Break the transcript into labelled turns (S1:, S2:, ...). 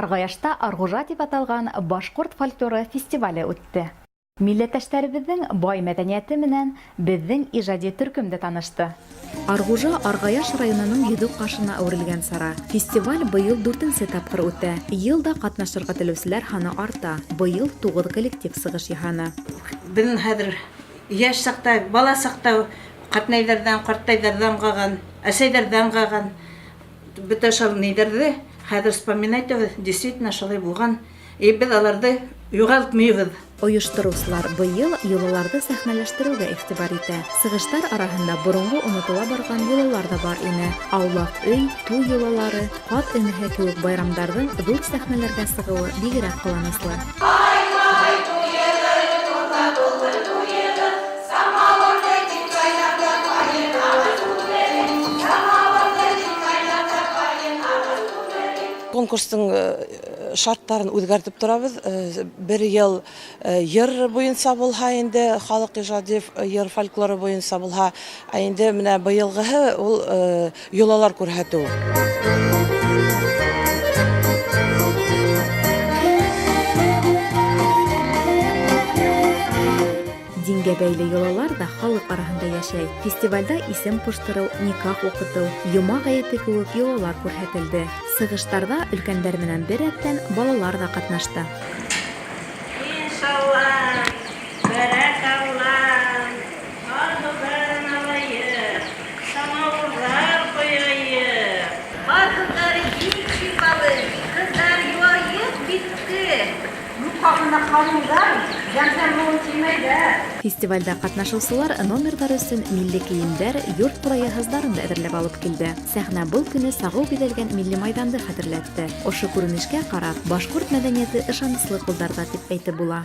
S1: Аргаяшта Аргужа дип аталган башкорт фольклоры фестивале үтте. Милләттәшләребезнең бай мәдәнияте менән безнең иҗади төркем дә танышты. Аргужа Аргаяш районының йөҙөк кашына әверелгән сара. Фестиваль быел 4нче тапкыр үтә. Елда катнашырга теләүчеләр саны арта. Быел 9 коллектив сыгыш яһаны.
S2: Безнең хәзер яшь сакта, бала сакта катнайдардан, картайдардан калган, әсәйдәрдән калган бөтә шул нидерде. Хәзер вспоминать, действительно шулай булган. Без аларды югалтмыйбыз.
S1: Оештыручылар быел йолаларды сәхнәләштерүгә игътибар итә. Сыгыштар арасында борынгы онытыла барган йолалар да бар ине. Аулак өй, туй йолалары, кат энеһе кебек байрамнарның зур сәхнәләргә сыгуы бигрәк кыланыслы.
S3: Конкурстың шарттарын үзгәртеп торабыз. Бер ел йыр буенча булһа инде, халык иҗади йыр фольклоры буенча булһа, инде менә быелгыһы ул йолалар күрһәтү.
S1: Дингә бәйле йолалар да халык арасында яшәй. Фестивальдә исем куштыру, никах укыту, йома гаете кебек йолалар күрһәтелде. Сыгыштарда өлкәннәр менән бер рәттән балалар да катнашты. Фестивальдә катнашучылар номерлар өчен милли киемнәр, йорт проязларын да әзерләп алып килде. Сәхнә был көне сагыл бизәлгән милли мәйданды хәтерләтте. Ошо күренешкә карап, башкорт мәдәнияте ышанычлы кулларда дип әйтеп була.